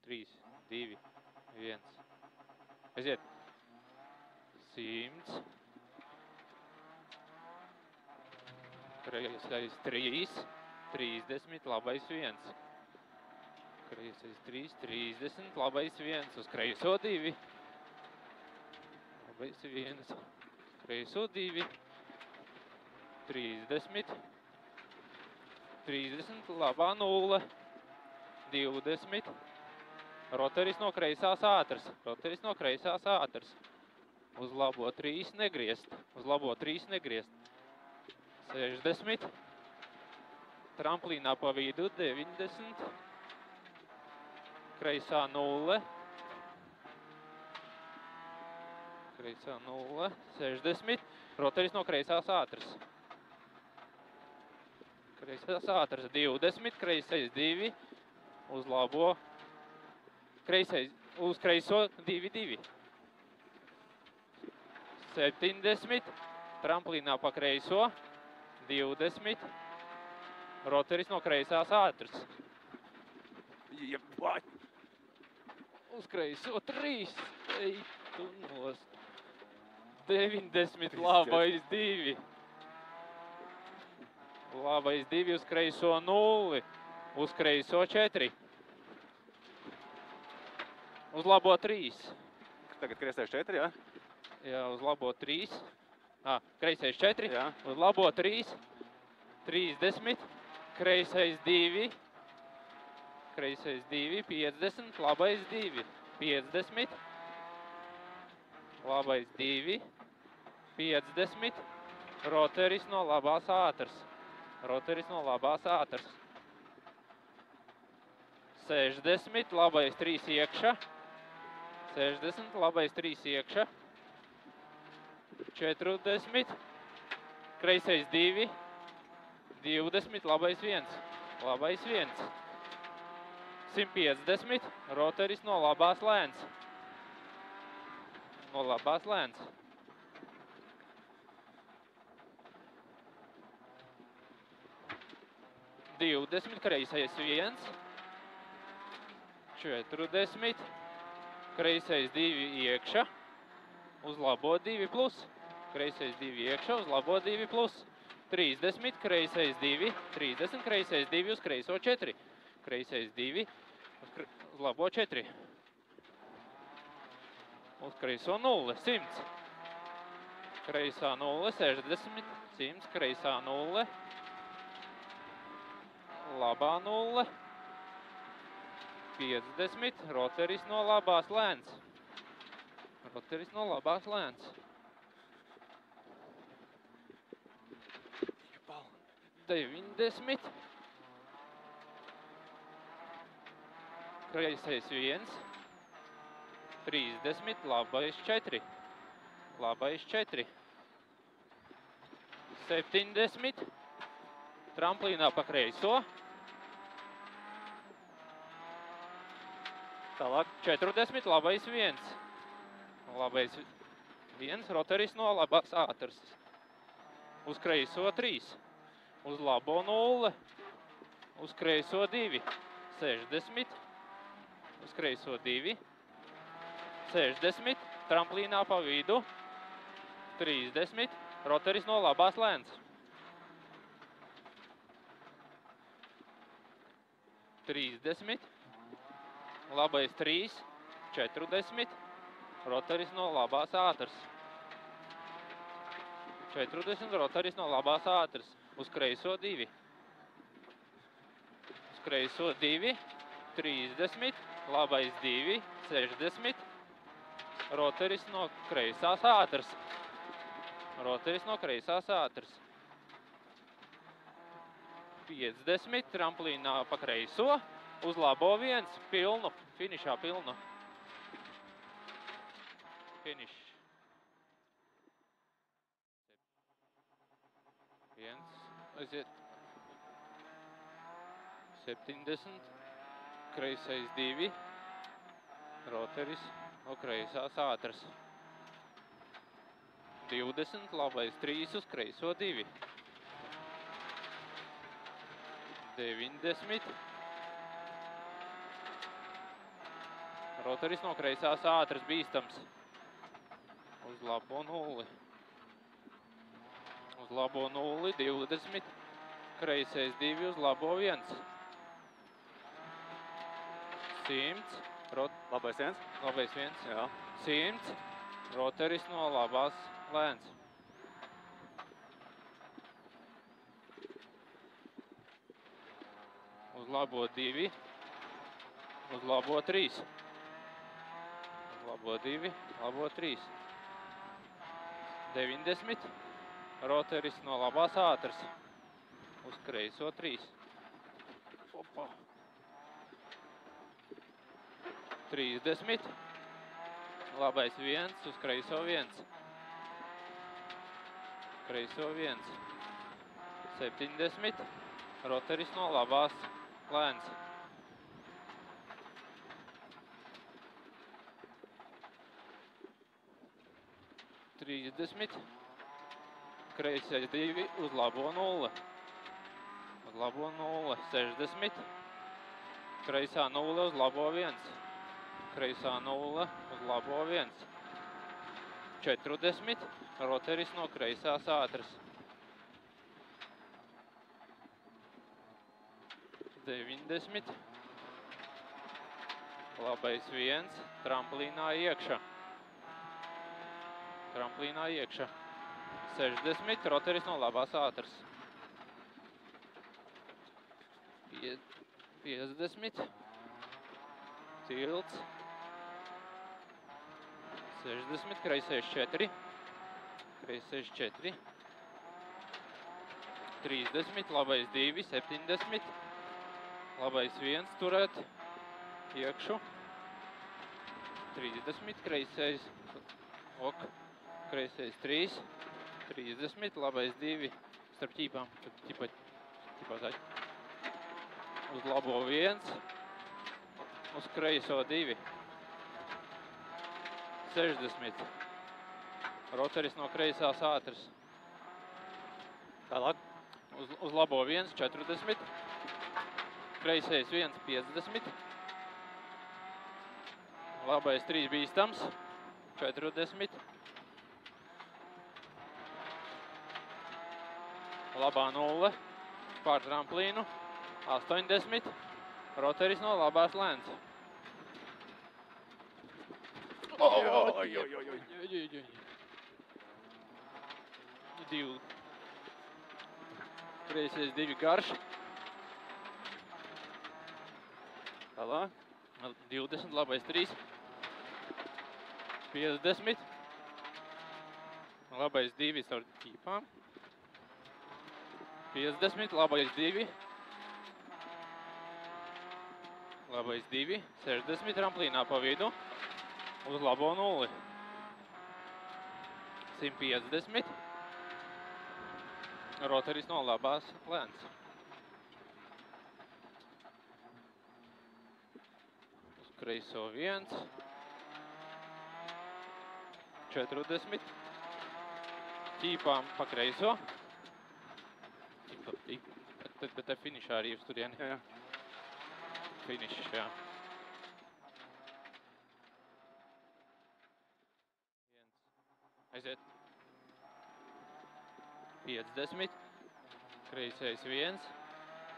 3, 2, 1. Aiziet. 100. Kreisais 3, 30, labais 1. Kreisais 3, 30, labais 1. Uz kreiso 2. Labais 1. Kreiso 2. 30. 30, labā 0. 20. Rotaris no kreisās ātrs. Rotaris no kreisās ātrs. Uz labo 3 negriezt. Uz labo 3 negriezt. 60. Tramplīnā pa vidu 90. Kreisā 0. Kreisā 0. 60. Rotaris no kreisās ātrs. Kreisās ātrs 20. Kreisais 2. Uz labo. Kreisais, uz kreiso 2, 2. 70. Tramplīnā pa kreiso. 20. Rotaris no kreisās ātrs. Uz kreiso 3. Ej, tu nost. 90. Labais 2. Labais 2 uz kreiso 0. Uz kreiso 4. Uz labo 3. Tagad kreisais 4, jā? Jā, uz labo 3. Kreisais 4. Jā. Uz labo 3. 30. Kreisais 2. Kreisais 2. 50. Labais 2. 50. Labais 2. 50. Rotaris no labās ātrs. Rotaris no labās ātrs. 60. Labais 3 iekšā. 60. Labais 3 iekšā. 40. Kreisais 2. 20. Labais 1. Labais 1. 150. Rotaris no labās lēns. No labās lēns. 20. Kreisais 1. 40. Kreisais 2 iekšā. Uz labo 2 plus. Kreisais 2 iekšā. Uz labo 2 plus. 30. Kreisais 2. 30. Kreisais 2 uz kreiso 4. Kreisais 2 uz labo 4. Uz kreiso 0. 100. Kreisā 0. 60. 100. Kreisā 0. Labā 0. 50. Rotaris no labās lēns. Rotaris no labās lēns. 90. Kreisais 1. 30. Labais 4. Labais 4. 70. Tramplīnā pa kreiso. Tālāk 40. Labais 1. Labais 1. Rotaris no labās ātrs. Uz kreiso 3. Uz labo 0. Uz kreiso 2. 60. Uz kreiso 2. 60. Tramplīnā pa vidu. 30. Rotaris no labās lēns. 30. Labais 3. 40. Rotaris no labās ātrs. 40. Rotaris no labās ātrs. Uz kreiso 2. Uz kreiso 2. 30. Labais 2. 60. Rotaris no kreisās ātrs. Rotaris no kreisās ātrs. 50. Tramplīnā pa kreiso. Uz labo 1. Pilnu. Finišā pilnu. Finiš. 1. Aiziet. 70. Kreisais 2. Rotaris no kreisās ātrs. 20. Labais 3 uz kreiso 2. 90. Rotaris no kreisās ātrs, bīstams. Uz labo 0. Uz labo 0, 20. Kreisais 2, uz labo 1. 100. Labais 1. Labais 1. Jā. 100. Rotaris no labās lēns. Uz labo 2. Uz labo 3. Uz labo 2. Labo 3. 90. Rotaris no labās ātras. Uz kreiso 3. Opa. 30. Labais 1, uz kreiso 1. Kreiso 1. 70. Rotaris no labās lēns. 30. Kreisais 2, uz labo 0. Uz labo 0. 60. Kreisā 0, uz labo 1. Kreisā 0, uz labo 1. 40. Rotaris no kreisās ātras. 90. Labais 1. Tramplīnā iekšā. Tramplīnā iekšā. 60. Rotaris no labās ātras. 50. Tilts. 60. Kreisais 4. Kreisais 4. 30. Labais 2. 70. Labais 1. Turēt. Iekšu. 30. Kreisais. Ok. Kreisais 3. 30. Labais 2. Starp ķīpām. Ķipā zaļ. Uz labo 1. Uz kreiso 2. 60. Rotaris no kreisās ātras. Tālāk. Uz labo 1. 40. Kreisais 1. 50. Labais 3. Bīstams. 40. Labā 0. Pār tramplīnu. 80. Rotaris no labās lēns. Oj. 2. Kreisais 2 garš. Tālāk. 20. Labais 3. 50. Labais 2 ar ķīpām. 50. Labais 2. Labais 2. 60. Tramplīnā pa vidu. Uz labo 0. 150. Rotaris no labās lēns. Uz kreiso 1. 40. Ķīpām pa kreiso. Bet te finišā arī uz turieni. Jā. Finišs, jā. Aiziet. 50. Kreisais 1.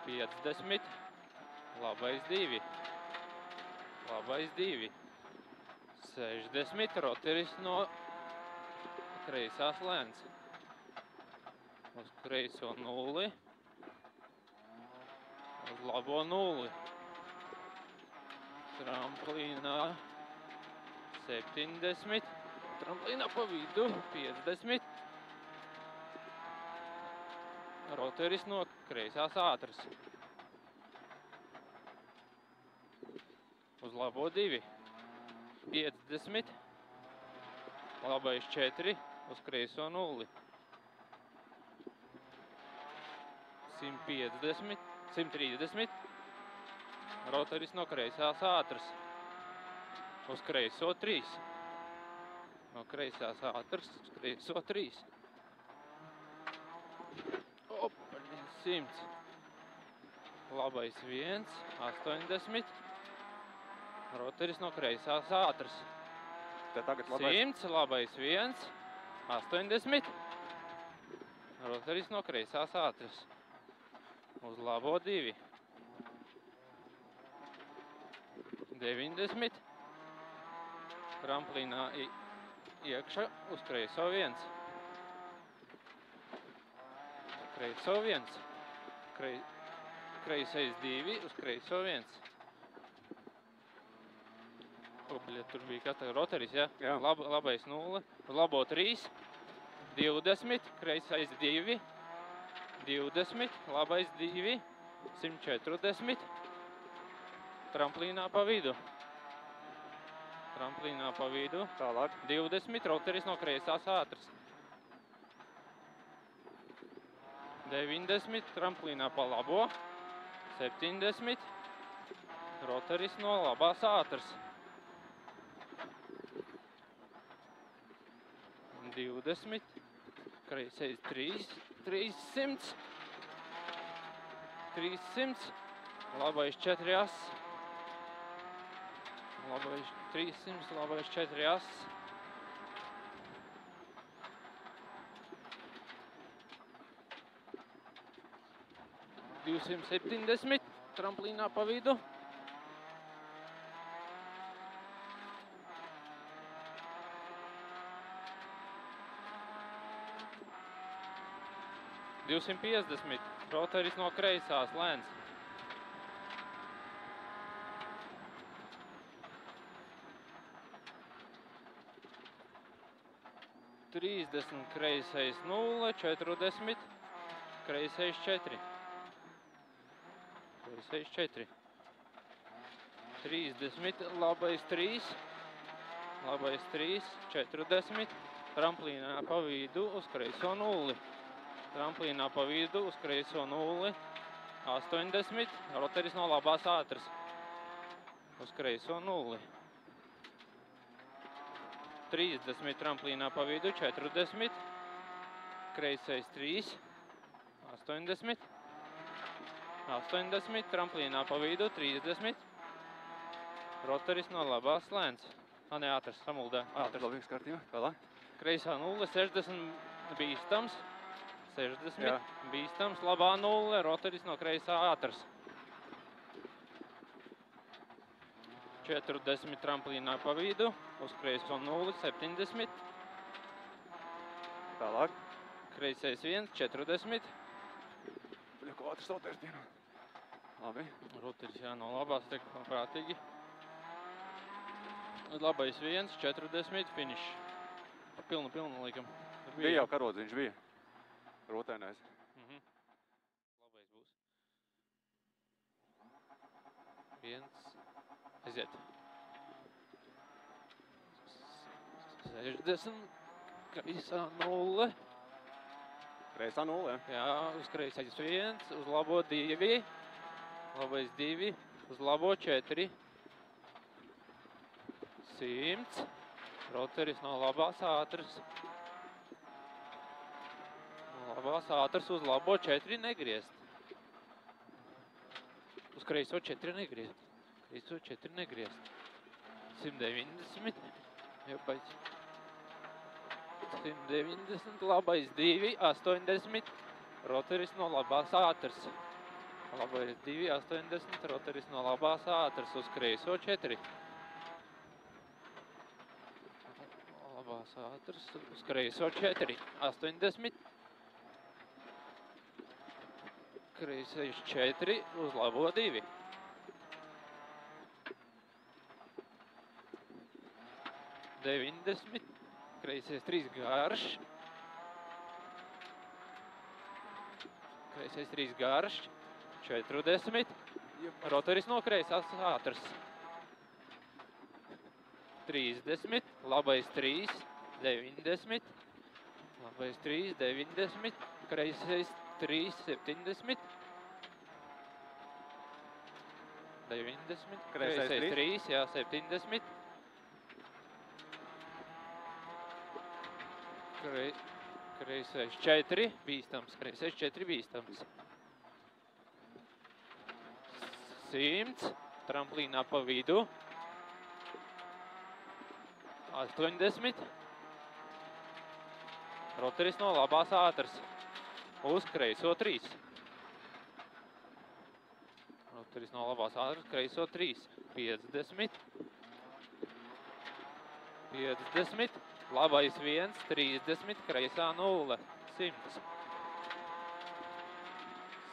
50. Labais 2. Labais 2. 60. Rotaris no kreisās lēns. Uz kreiso 0. Uz labo 0. Tramplīnā 70. Tramplīnā pa vidu 50. Rotaris no kreisās ātras. Uz labo 2. 50. Labais 4. Uz kreiso 0. 150. 130. Rotaris no kreisās ātras. Uz kreiso 3. No kreisās ātras uz kreiso 3. Opa, 100. Labais 1. 80. Rotaris no kreisās ātrs. Te tagad labais. 100, labais 1, 80. Rotaris no kreisās ātrs. Uz labo 2. 90. Tramplīnā iekšā uz kreiso 1. Kreiso 1. Kreisais 2 uz kreiso 1. Tur bija kas tagad rotaris, ja? Jā. Labais 0, uz labo 3. 20, kreisais 2. 20, labais 2. 140. Tramplīnā pa vidu. Tramplīnā pa vidu. Tālāk. 20, rotaris no kreisās ātrs. 90, tramplīnā pa labo. 70, rotaris no labās ātrs. 20, kreisais 3, 300. 300, labais 4 as. Labais 300, labais 4 as. 270, tramplīnā pa vidu. 250, rotaris no kreisās, lēns. 30, kreisais 0, 40, kreisais 4. Kreisais 4. 30, labais 3, labais 3, 40, tramplīnā pa vidu uz kreiso 0. Tramplīnā pa vidu uz kreiso 0, 80, rotaris no labās ātras uz kreiso 0. 30, tramplīnā pa vidu, 40, kreisais 3, 80, 80, tramplīnā pa vidu, 30, rotaris no labās lēns. Ne, ātrs, samuldā, ātrs. Labi, kārtībā, vēlāk. Kreisā 0, 60, bīstams, 60, Jā. Bīstams, labā 0, rotaris no kreisā ātrs. 40, tramplīnā pa vidu, uz kreiso 0, 70. Tālāk. Kreisais 1, 40. Bļa, ko ātrs rotaris pienā. Labi. Rotaris no labās, tiek prātīgi. Labais 1, 40, finish. Pilnu, laikam. Bija jau karodziņš, bija. Rotainais. Labais būs. 1, aiziet. 60, kreisā 0. Kreisā 0, jā. Jā, uz kreisais 1, uz labo 2. Labais 2, uz labo 4. 100, rotaris no labās ātras. No labās ātras uz labo 4 negriezt. Uz kreiso 4 negriezt. Kreiso 4 negriezt. 190, jāpēc. 190, labais 2, 80, rotaris no labās ātras. Labais 2, 80, rotaris no labās ātras uz kreiso 4. Labās ātras uz kreiso 4, 80. Kreisais 4 uz labo 2. 90, kreisais 3 garš. Kreisais 3 garš, 40. Rotaris no kreisās ātras. 30, labais 3, 90. Labais 3, 90. Kreisais 3, 70. 90. Kreisais 3, jā, 70. Kreisais 4, bīstams. Kreisais 4, bīstams. 100, tramplīnā pa vidu. 80. Roteris no labās ātras. Uz kreiso 3. Roteris no labās ātras, kreiso 3. 50. 50. Labais 1, 30. Kreisā 0. 100.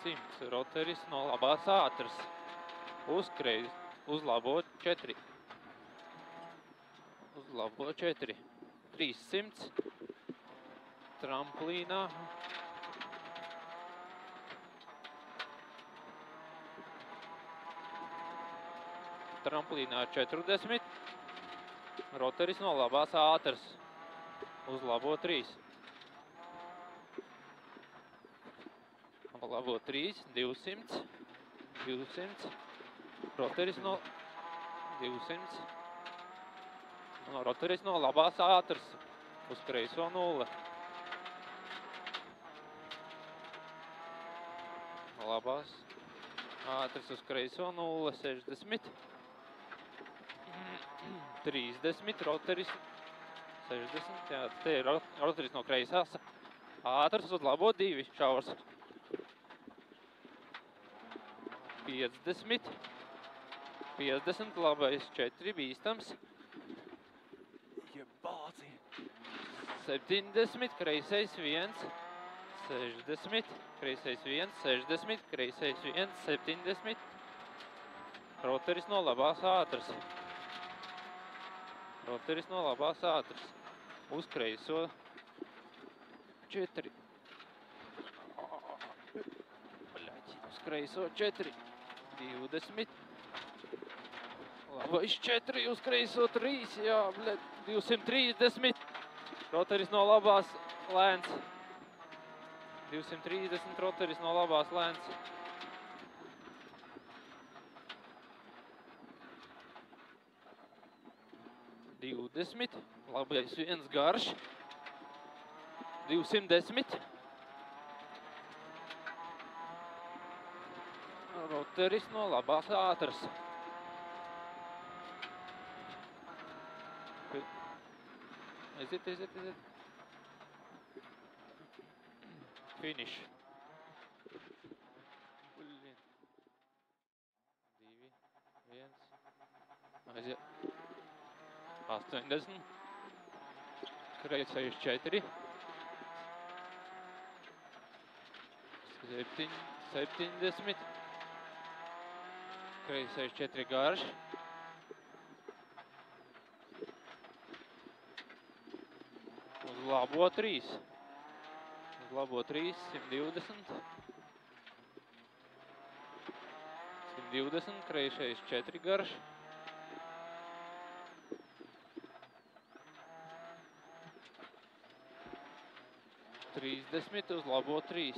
100. Roteris no labās ātras. Uz kreiso. Uz labo 4. Uz labo 4. 300. Tramplīnā. Tramplīnā 40. Roteris no labās ātras. Uz labo 3. Labo 3. 200. 200. Roteris no 200. Roteris no labās ātras. Uz kreiso 0. Labās ātras uz kreiso 0. 60. 30. Roteris 60. Jā, te ir roteris no kreisās. Ātras uz labo 2. Šaurs. 50. 50. Labais 4. Bīstams. Jebāci. 70. Kreisais 1. 60. Kreisais 1. 60. Kreisais 1. 70. Roteris no labās ātras. Roteris no labās ātras. Uz kreiso 4. Uz kreiso 4. 20. Labais 4. Uz kreiso 3. Jā, 230. Roteris no labās lēns. 230. Roteris no labās lēns. 20. Labais 1 garš. 210. Roteris no labās ātras. Aiziet. Finish. 2, 1. Aiziet. 80. Kreisais 4. 70. Kreisais 4 garš. Uz labo 3. Uz labo 3. 120. 120. Kreisais 4 garš. 30 uz labo 3.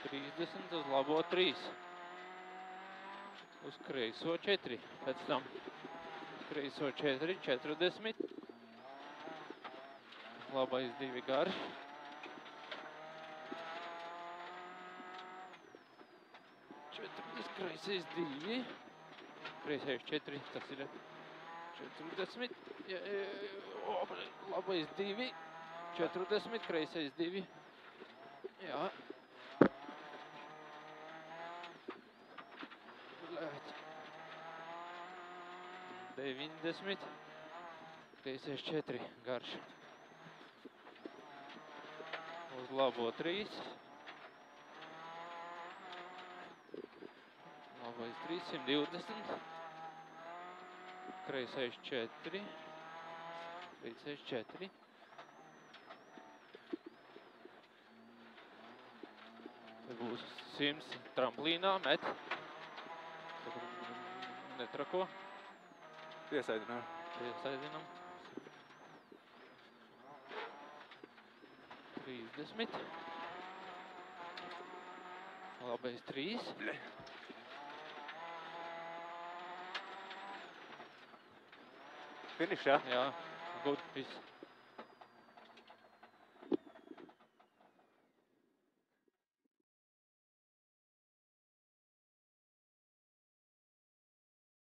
30 uz labo 3. Uz kreiso 4. Pēc tam kreiso 4, 40. Labais 2 garš. 40, kreisais 2. Kreisais 4, tas ir 40. Labais 2. 40, kreisais 2. Jā. 90. Kreisais 4 garš. Uz labo 3. Labais 3, 120. Kreisais 4. Kreisais 4. Te būs 100 tramplīnā, met. Netrako. Piesaidinām. Piesaidinam. 30. Labais 3. Finish, jā? Jā, good, viss.